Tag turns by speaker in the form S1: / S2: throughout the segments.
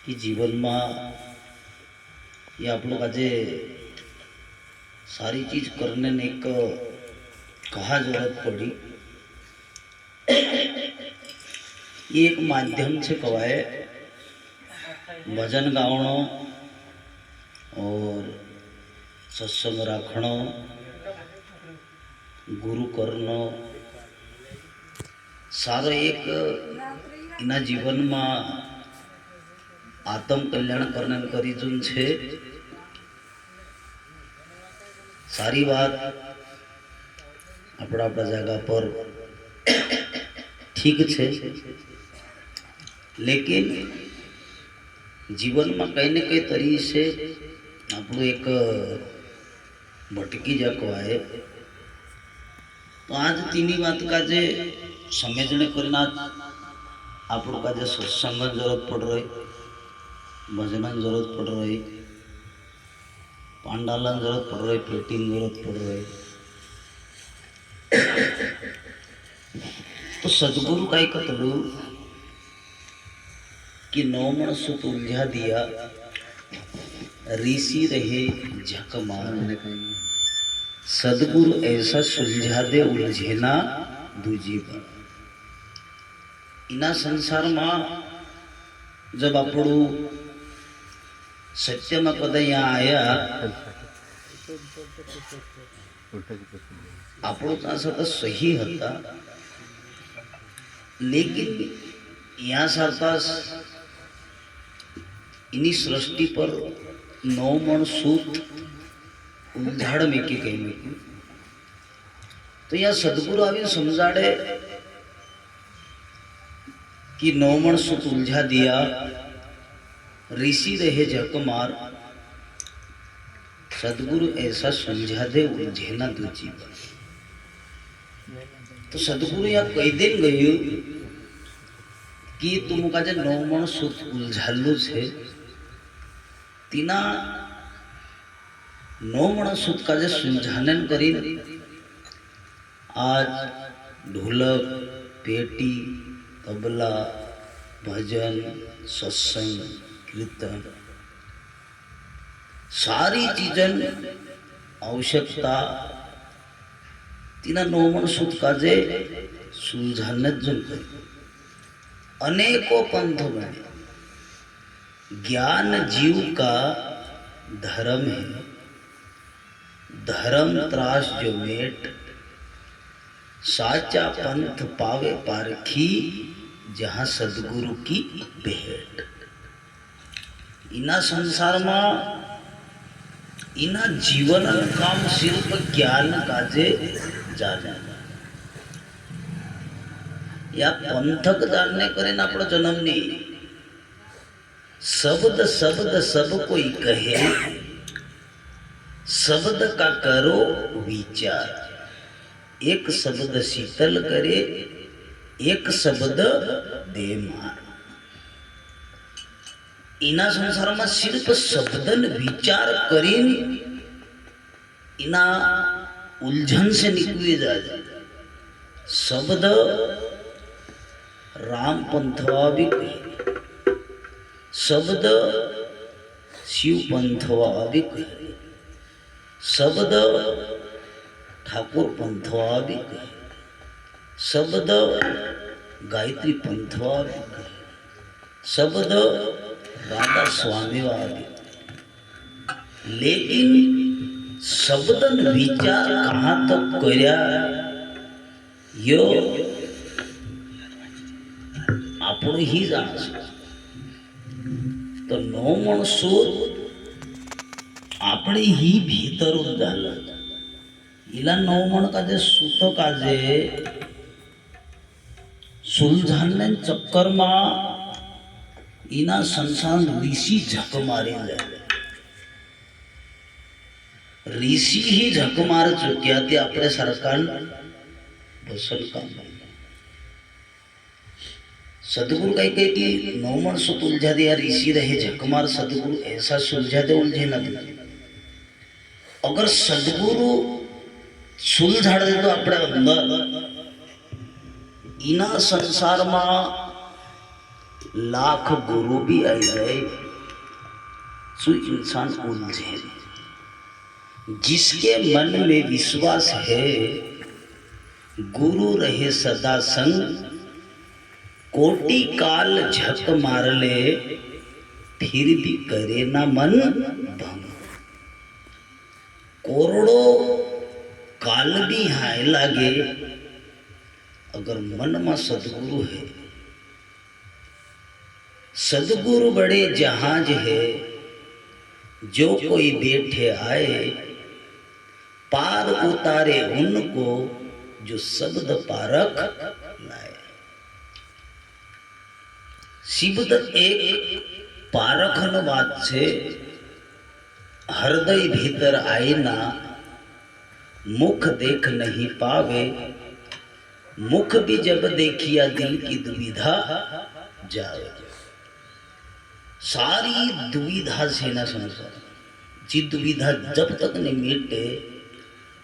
S1: कि जीवन में ये आप लोग आज सारी चीज करने ने एक कहा जरूरत पड़ी। ये एक माध्यम से कवाए भजन गावणो और सत्संग राखणो गुरु करनो सारो एक इना जीवन में आत्म कल्याण करने करी जून छे। सारी बात अपना अपना जगह पर ठीक छे, लेकिन जीवन में कहीं न कहीं तरी से आप एक भटकी जाको आए। तो आज तीनी बात का जे समझने करना आप लोग का जे सत्संग जरूरत पड़ रही, भजन जरूरत पड़ रही, पांडालन जरूरत पड़ रही, पेटिंग जरूरत पड़ रही। तो सदगुरु का एक कतलू कि नौमण सुत उलझा दिया ऋषि रहे झक मार। सदगुरु ऐसा सुलझा दे उलझे ना दूजी बार। इना संसार में जब आपड़ू सत्य में कदा यहाँ आया आपड़ो तो सही हता, लेकिन यहाँ सारता इनी सृष्टि पर नौ मण सूत उलझाड़ में के कहीं में तो यहाँ सदगुरु आवी समझाड़े कि नौ मण सूत उलझा दिया ऋषि रहे झक मार। सदगुरु ऐसा सुलझा दे उलझे ना दूजी बार। तो सदगुरु यहाँ कई दिन गयु कि तुम का जे नौ मण सूत उलझालू छे तीना नौ मण सूत का जे सुलझाने करी आज ढोलक पेटी तबला भजन सत्संग कीर्तन सारी चीजन आवश्यकता तीना नौ मण सूत का जे सुलझाने जो अनेकों पंथ बने। ज्ञान जीव का धर्म है, धर्म त्रास जो मेट साचा पंथ पावे पारखी जहां सदगुरु की भेंट। इना संसार में इना जीवन काम सिर्फ ज्ञान काजे जाने या पंथक जानने करें अपना जन्म नहीं। शब्द शब्द सब कोई कहे, शब्द का करो विचार। एक शब्द शीतल करे, एक शब्द दे मार। इना संसार में सिर्फ शब्दन विचार करीन इना उलझन से निकली जाए। शब्द राम पंथवा भी कहे, शब्द शिव पंथवा भी कहे, शब्द ठाकुर पंथवा भी कहे, शब्द गायत्री पंथवा भी कहे, शब्द राधा स्वामी भी। लेकिन शब्दन विचार कहाँ तक करया यो आपण ही जान। तो नौ मण सूत अपने ही भीतर झालं। इला नौ मण का जे सूत का जे सुलझाने चक्कर में इना संसार ऋषि झक मारे जाए। ऋषि ही झक मार चुक्या ते अपने सरकार बसन काम। सदगुरु कही कही कि नौ मण सूत उलझा दिया ऋषि रहे झक मार। सदगुरु ऐसा सुलझा दे उलझे न दे। अगर सदगुरु सुलझाड़ दे तो अपने अंदर इना संसार में लाख गुरु भी आ जाए तो इंसान उलझे। जिसके मन में विश्वास है गुरु रहे सदा संग, कोटि काल झक मार ले फिर भी करे ना मन भंग। करोड़ों काल भी हाय लागे अगर मन में सदगुरु है। सदगुरु बड़े जहाज है जो कोई बैठे आए, पार उतारे उनको जो शब्द पारख लाए। શબ્દ એક પારખનો વાત છે। હૃદય ભીतर આઈના मुख देख नहीं पावे, मुख भी जब देखिया दिल की दुविधा जावे। सारी दुविधा से ना संसार जी दुविधा जब तक नहीं मिटे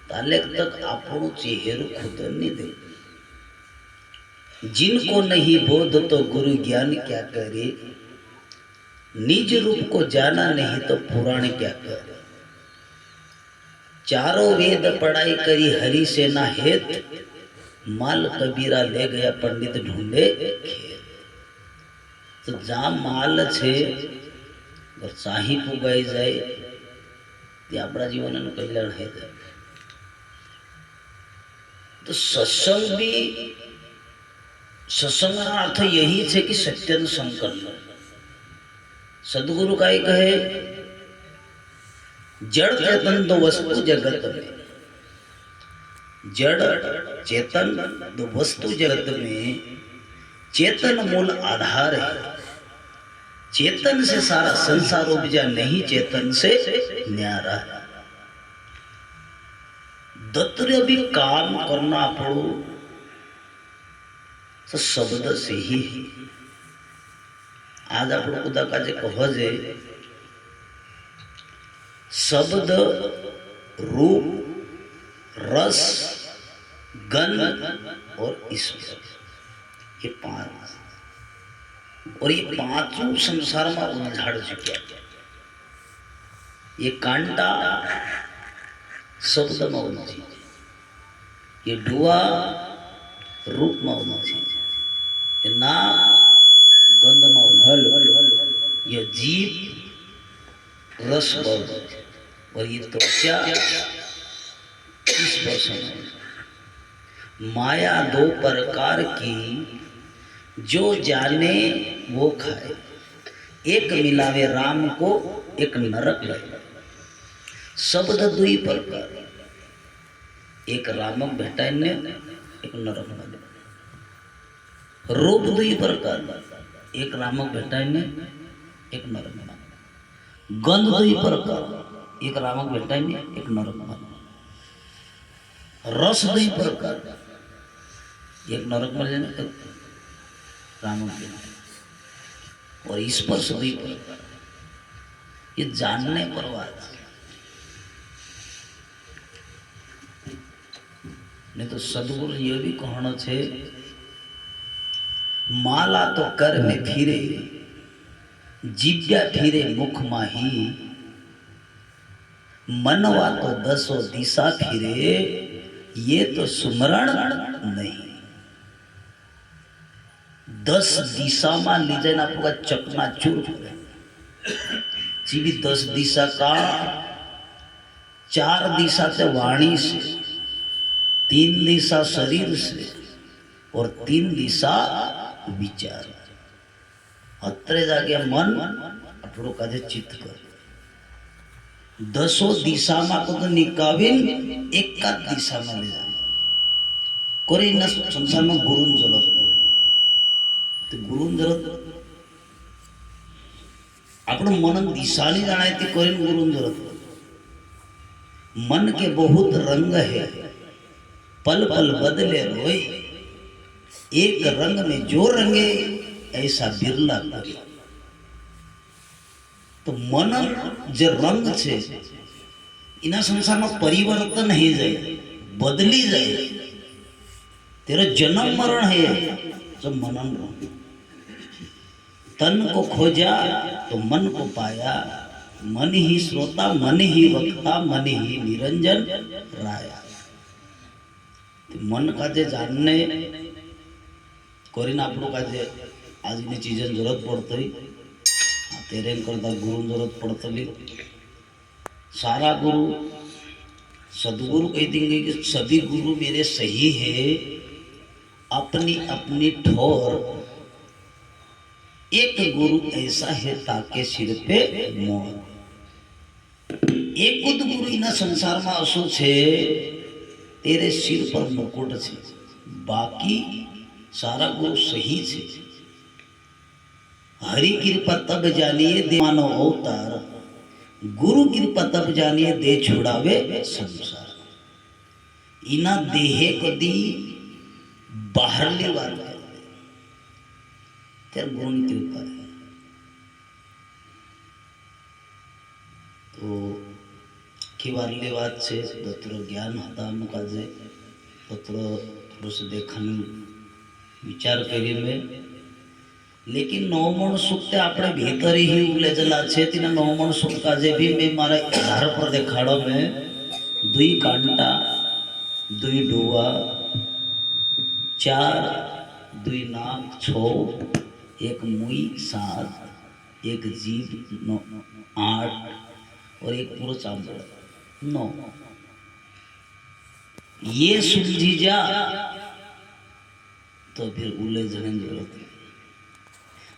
S1: ताले तक आपनो चेहरो खुद नहीं दे। जिनको नहीं बोध तो गुरु ज्ञान क्या करे, निज रूप को जाना नहीं तो पुराण क्या करे। चारों वेद पढ़ाई करी हरि से ना हेत, माल कबीरा ले गया पंडित ढूंढे खेत। तो जहाँ माल छे और चाही पुगाई जाए ते अपना जीवन में कल्याण है। तो सत्संग भी, सत्संग का अर्थ यही है कि सत्य संकल्प। सदगुरु का एक है जड़ चेतन दो वस्तु जगत में, जड़ चेतन दो वस्तु जगत में चेतन मूल आधार है। चेतन से सारा संसार उपजा नहीं, चेतन से न्यारा है। दत्तरे भी काम करना पड़ो तो शब्द से ही। आज आप लोग का जे कहे शब्द रूप रस गंध और स्पर्श, ये पांच, और ये पांचों संसार में उलझाड़ चुके। ये कांटा शब्द में उलझी, ये डुआ रूप में उलझी, ये नाक गंध में उलझी, ये जीभ रस में, और ये त्वचा स्पर्श में। माया दो प्रकार की जो जाने वो खाए, एक मिलावे राम को एक नरक लगे। शब्द दुई प्रकार, एक रामक भेटाय ने एक नरक लगे। रूप दुई प्रकार, एक रामक भेटाय ने एक नरक लगे। गंध दुई प्रकार, एक रामक भेटाय ने एक नरक लगे। रस दुई प्रकार, एक नरक में जाने एक रामक भेटाय, और स्पर्श दुई प्रकार। ये जानने पर बात, नहीं तो सदगुरु ये भी कहना छे, माला तो कर में फिरे जिब्या फिरे मुख माही, मनवा तो दसों दिशा फिरे ये तो सुमरण नहीं। 10 दिशा में ली जाए आपका चकनाचूर करे। जी भी 10 दिशा का 4 दिशा से वाणी से, 3 दिशा शरीर से और 3 दिशा विचार। अत्रे जाके मन अपनो काजे चित्त कर। 10 दिशा में को तो निकाविन एक का दिशा में ले जाए। कोई न संसार में गुरु जरूरत पड़े, तो गुरु जरूरत अपनो मन दिशा नहीं जाना है, तो कोई गुरु जरूरत पड़े। मन के बहुत रंग है, पल पल बदले रोए, एक रंग में जो रंगे ऐसा बिरला कोई। तो मन जो रंग छे इना संसार में परिवर्तन ही जाए, बदली जाए। तेरा जन्म मरण है जो मनन रंग। तन को खोजा तो मन को पाया, मन ही श्रोता मन ही वक्ता मन ही निरंजन राया। तो मन का जे जानने कोरीने આપણું કાજે આજની ચીજન જરૂરત પડતી तेरे करता गुरु जरूरत पड़ती। सारा गुरु सदगुरु कह देंगे कि सभी गुरु मेरे सही है, अपनी अपनी ठोर एक गुरु ऐसा है ताके सिर पे मोर। एक खुद गुरु इना संसार में असो छे तेरे सिर पर मुकुट छे, बाकी सारा गुरु सही छे। हरि कृपा तब जानिए दे मानो अवतार, गुरु कृपा तब जानिए दे छुड़ावे संसार। इना देहे कदी बाहरली बात कर दे त्यार गुरु की कृपा है। तो की वारली बात छे तत्र ज्ञान हता मुकाजे तत्र थोड़ा से देखन विचार करी में। लेकिन नवमण सुख ते आपणे भीतर ही उलेजला छे। तीना नवमण सुख का जे भी मैं मारा आधार पर देखाड़ो में दुई कांटा दुई डोवा चार दुई नाक छो एक मुई सात एक जीभ आठ और एक पूरा चांदड़ा 9। ये सुलझी जा तो फिर उलझने जरूरत